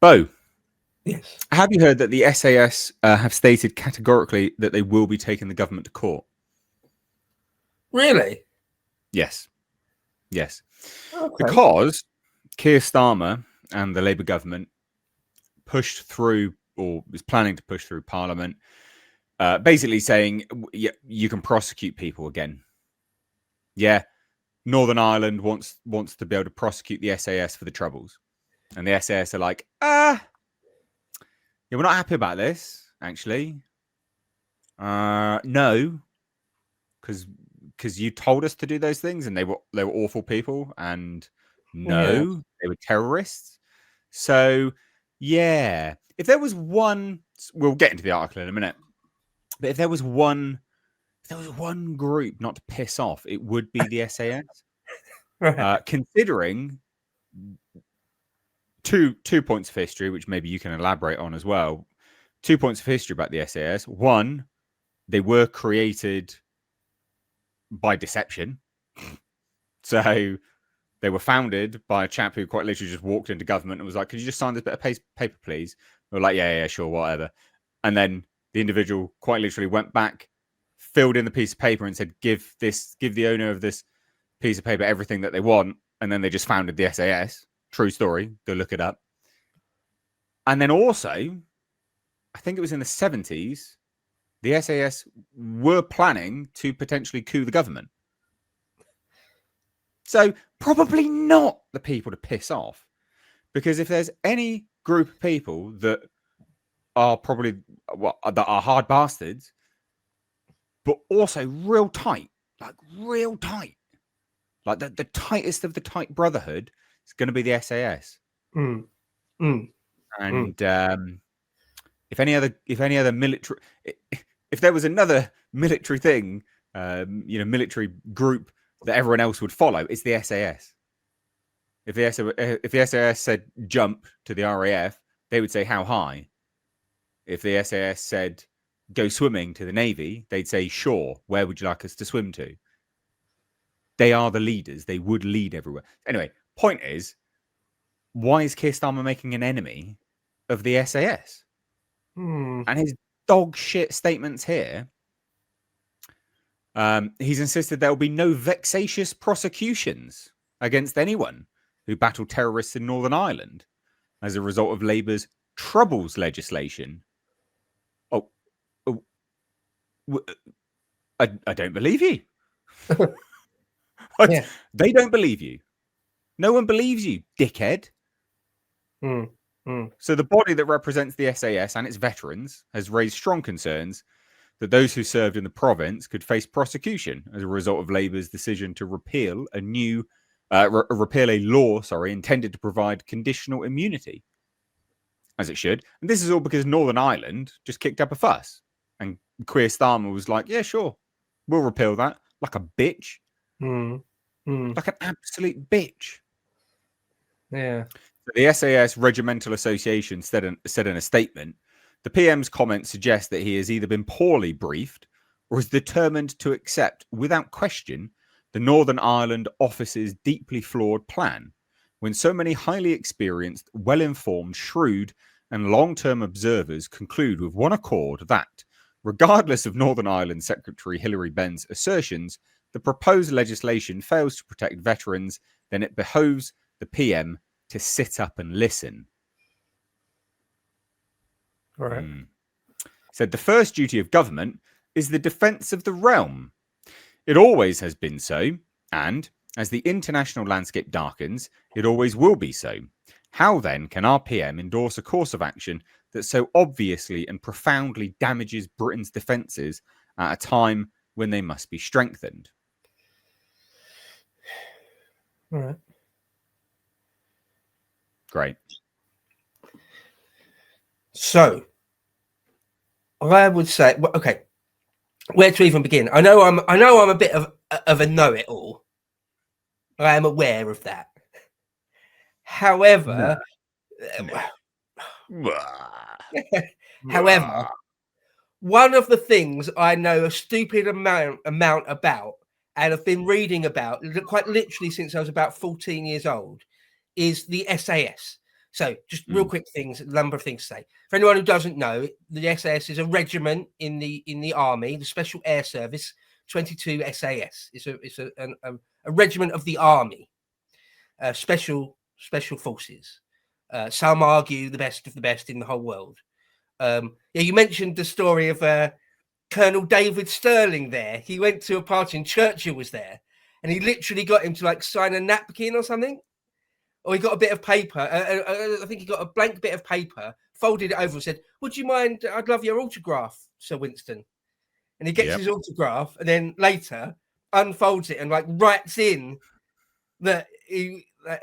Bo, Yes. have you heard that the SAS have stated categorically that they will be taking the government to court? Really? Yes. Yes. Okay. Because Keir Starmer and the Labour government pushed through, or was planning to push through Parliament, basically saying, yeah, you can prosecute people again. Yeah, Northern Ireland wants to be able to prosecute the SAS for the Troubles. And the SAS are like, yeah, we're not happy about this, actually. No, because you told us to do those things, and they were awful people, and no, they were terrorists. So yeah, if there was one, we'll get into the article in a minute. But if there was one group not to piss off, it would be the SAS. Right. Considering two points of history, which maybe you can elaborate on as well. 2 points of history about the SAS. One, they were created by deception. So they were founded by a chap who quite literally just walked into government and was like, could you just sign this bit of paper, please? They were like, yeah, sure, whatever. And then the individual quite literally went back, filled in the piece of paper and said, give the owner of this piece of paper everything that they want. And then they just founded the SAS. True story. Go look it up. And then also, I think it was in the 70s, the SAS were planning to potentially coup the government. So probably not the people to piss off. Because if there's any group of people that are probably that are hard bastards, but also real tight, like the tightest of the tight brotherhood is going to be the SAS. And if any other military, if there was another military thing, military group that everyone else would follow, it's the SAS. If the SAS said jump to the RAF, they would say how high. If the SAS said go swimming to the Navy, they'd say sure. Where would you like us to swim to? They are the leaders. They would lead everywhere. Anyway, point is, why is Keir Starmer making an enemy of the SAS? And his dog shit statements here, he's insisted there will be no vexatious prosecutions against anyone who battled terrorists in Northern Ireland as a result of Labour's Troubles legislation. I don't believe you. Yeah. They don't believe you. No one believes you, dickhead. So the body that represents the SAS and its veterans has raised strong concerns that those who served in the province could face prosecution as a result of Labour's decision to repeal a law intended to provide conditional immunity, as it should. And this is all because Northern Ireland just kicked up a fuss. And Keir Starmer was like, yeah, sure, we'll repeal that. Like a bitch. Like an absolute bitch. Yeah. The SAS Regimental Association said in a statement, the PM's comments suggest that he has either been poorly briefed or is determined to accept without question the Northern Ireland office's deeply flawed plan, when so many highly experienced, well-informed, shrewd and long-term observers conclude with one accord that, regardless of Northern Ireland Secretary Hilary Benn's assertions, the proposed legislation fails to protect veterans, then it behoves the PM to sit up and listen. Right. Said the first duty of government is the defence of the realm. It always has been so, and as the international landscape darkens, it always will be so. How then can our PM endorse a course of action that so obviously and profoundly damages Britain's defences at a time when they must be strengthened? All right. Great. So, I would say, okay, where to even begin? I know I'm a bit of a know-it-all. I am aware of that. However, one of the things I know a stupid amount about and have been reading about quite literally since I was about 14 years old is the SAS. So just real quick things, a number of things to say. For anyone who doesn't know, the SAS is a regiment in the army, the Special Air Service, 22 SAS. It's a regiment of the army, special forces. Some argue the best of the best in the whole world. Yeah, you mentioned the story of Colonel David Sterling there. He went to a party and Churchill was there, and he literally got him to like sign a napkin or something. Or he got a bit of paper. I think he got a blank bit of paper, folded it over and said, "Would you mind? I'd love your autograph, Sir Winston." And he gets his autograph, and then later unfolds it and like writes in that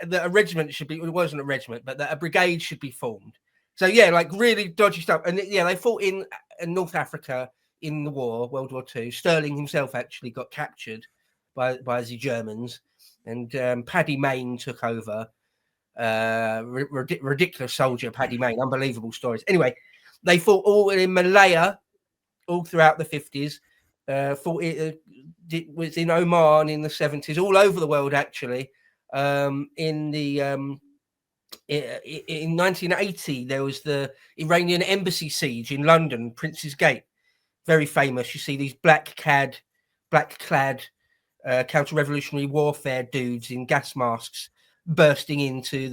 that a regiment should be. Well, it wasn't a regiment, but that a brigade should be formed. So yeah, like really dodgy stuff. And yeah, they fought in North Africa in the war, World War II. Sterling himself actually got captured by the Germans, and Paddy Mayne took over. Ridiculous soldier, Paddy Mayne, unbelievable stories. Anyway, they fought all in Malaya all throughout the 50s. Fought it was in Oman in the 70s, all over the world actually. In 1980, there was the Iranian embassy siege in London, Prince's Gate, very famous. You see these black-clad counter-revolutionary warfare dudes in gas masks bursting into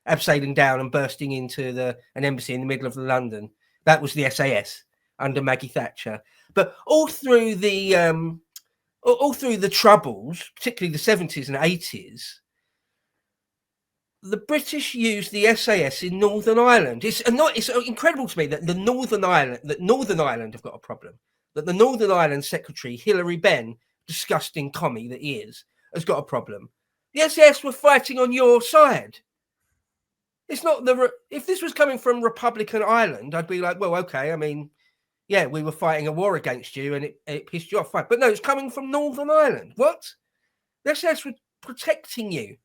abseiling down and bursting into an embassy in the middle of London. That was the SAS under Maggie Thatcher. But all through the Troubles, particularly the 70s and 80s, the British used the SAS in Northern Ireland. It's incredible to me that Northern Ireland have got a problem. That the Northern Ireland Secretary, Hilary Benn, disgusting commie that he is, has got a problem. The SAS were fighting on your side. It's not if this was coming from Republican Ireland, I'd be like, well, okay. I mean, yeah, we were fighting a war against you, and it pissed you off. Fine. But no, it's coming from Northern Ireland. What? The SAS were protecting you.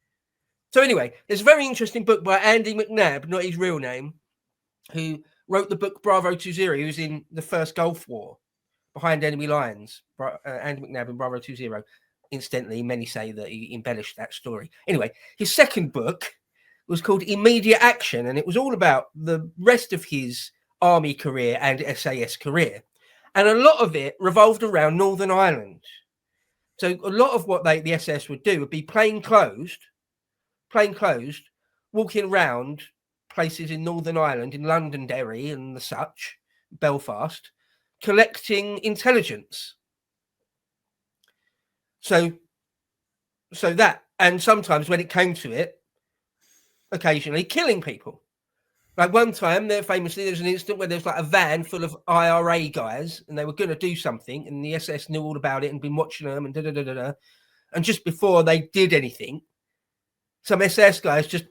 So anyway, there's a very interesting book by Andy McNabb, not his real name, who wrote the book Bravo 20. He was in the first Gulf War, behind enemy lines. Andy McNabb in Bravo 20. Incidentally, many say that he embellished that story. Anyway, his second book was called Immediate Action, and it was all about the rest of his army career and SAS career. And a lot of it revolved around Northern Ireland. So a lot of what the SAS would do would be plainclothes, walking around places in Northern Ireland, in Londonderry and the such, Belfast, collecting intelligence. So that, and sometimes when it came to it, occasionally killing people. Like one time, famously, there's an incident where there's like a van full of IRA guys, and they were going to do something, and the SS knew all about it and been watching them, and And just before they did anything, some SS guys just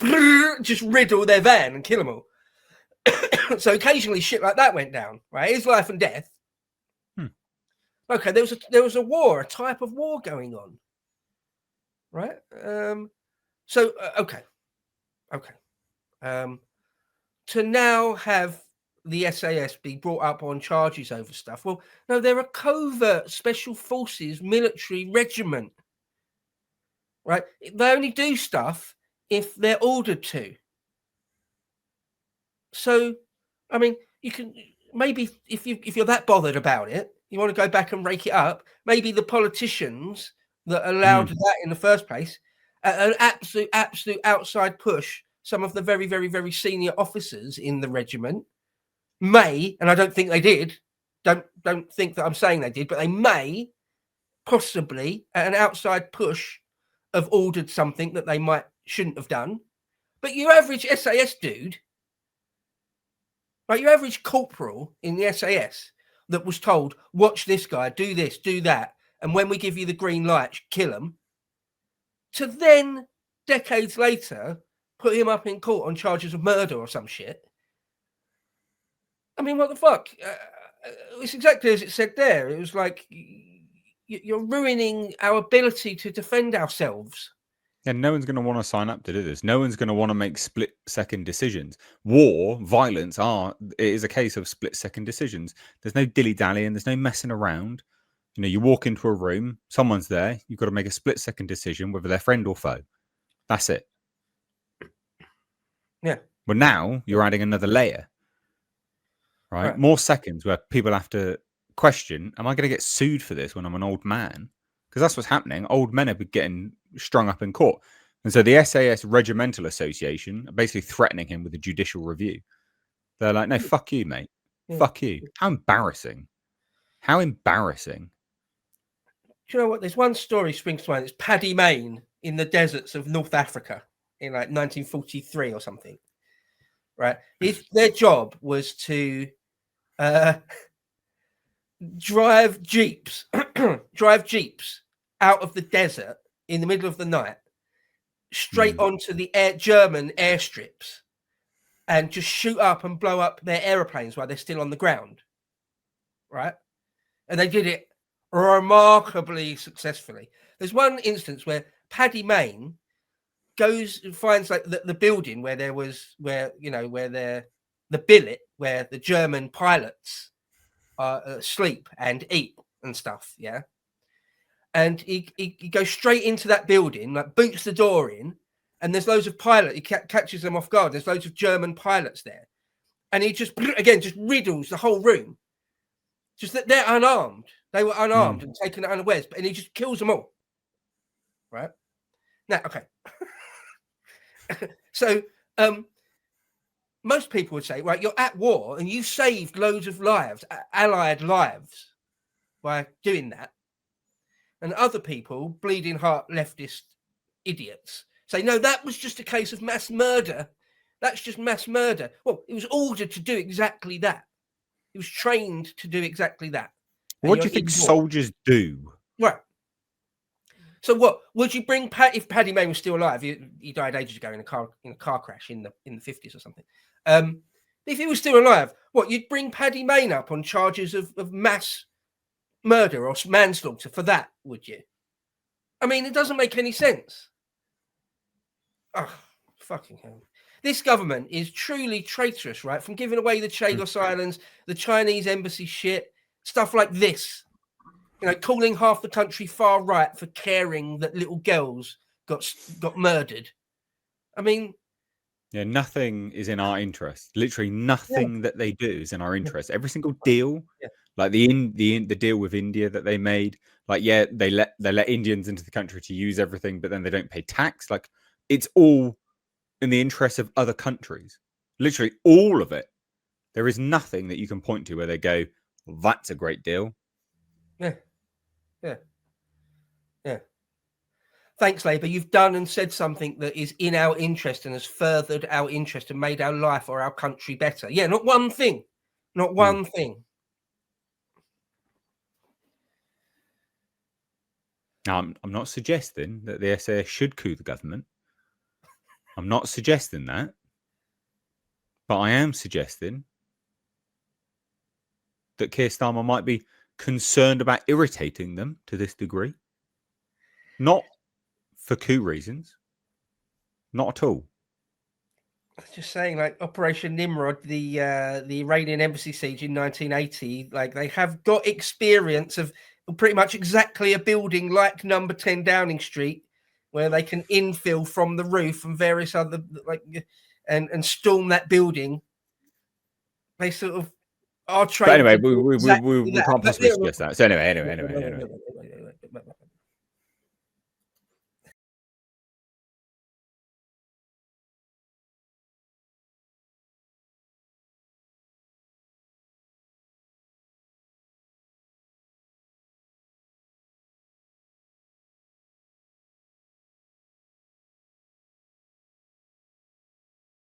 riddle their van and kill them all. So occasionally shit like that went down, right? It's life and death. Okay, there was a war, a type of war going on, right? Okay. To now have the SAS be brought up on charges over stuff. Well, no, they're a covert special forces military regiment, right? They only do stuff if they're ordered to. So, I mean, you can maybe if you're that bothered about it, you want to go back and rake it up. Maybe the politicians that allowed that in the first place, an absolute outside push. Some of the very, very, very senior officers in the regiment may, and I don't think they did. Don't think that I'm saying they did, but they may possibly, at an outside push, have ordered something that they shouldn't have done. But your average SAS dude, like your average corporal in the SAS that was told, watch this guy, do this, do that, and when we give you the green light, kill him, to then, decades later, put him up in court on charges of murder or some shit. I mean, what the fuck? It's exactly as it said there. It was like, you're ruining our ability to defend ourselves. And no one's going to want to sign up to do this. No one's going to want to make split-second decisions. War, violence, it is a case of split-second decisions. There's no dilly-dallying. There's no messing around. You know, you walk into a room, someone's there. You've got to make a split-second decision, whether they're friend or foe. That's it. Yeah. Well, now you're adding another layer, right? More seconds where people have to question, am I going to get sued for this when I'm an old man? Because that's what's happening. Old men are getting strung up in court. And so the SAS Regimental Association are basically threatening him with a judicial review. They're like, no, fuck you, mate. Fuck you. How embarrassing. How embarrassing. Do you know what? There's one story springs to mind. It's Paddy Mayne in the deserts of North Africa in like 1943 or something. Right? Their job was to drive jeeps out of the desert in the middle of the night straight onto the German airstrips and just shoot up and blow up their aeroplanes while they're still on the ground, right? And they did it remarkably successfully. There's one instance where Paddy Mayne goes and finds like the building where there was the billet where the German pilots sleep and eat and stuff, yeah. And he goes straight into that building, like boots the door in, and there's loads of pilots. He catches them off guard. There's loads of German pilots there, and he just riddles the whole room. Just that they're unarmed. They were unarmed and taken unawares, and he just kills them all. Right now, okay. So, most people would say, right, you're at war and you saved loads of lives, Allied lives, by doing that. And other people, bleeding heart leftist idiots, say, no, that was just a case of mass murder. That's just mass murder. Well, he was ordered to do exactly that. He was trained to do exactly that. What do you think soldiers do? Right. So what would you bring if Paddy Mayne was still alive? He died ages ago in a car crash in the 50s or something. If he was still alive, what, you'd bring Paddy Mayne up on charges of mass murder or manslaughter for that, would you? I mean, it doesn't make any sense. Oh, fucking hell. This government is truly traitorous, right? From giving away the Chagos Islands, the Chinese embassy shit, stuff like this. You know, calling half the country far right for caring that little girls got murdered. I mean, yeah, nothing is in our interest. Literally nothing that they do is in our interest. Every single deal, like the deal with India that they made, like they let Indians into the country to use everything, but then they don't pay tax. Like it's all in the interest of other countries. Literally all of it. There is nothing that you can point to where they go, well, that's a great deal. Yeah. Thanks, Labour. You've done and said something that is in our interest and has furthered our interest and made our life or our country better. Yeah, not one thing. Not one thing. Now, I'm not suggesting that the SAS should coup the government. I'm not suggesting that. But I am suggesting that Keir Starmer might be concerned about irritating them to this degree. Not for coup reasons. Not at all. Just saying, like Operation Nimrod, the Iranian embassy siege in 1980, like they have got experience of pretty much exactly a building like Number 10 Downing Street, where they can infill from the roof and various other and storm that building. They sort of are trained. But anyway, we can't possibly suggest that. So anyway.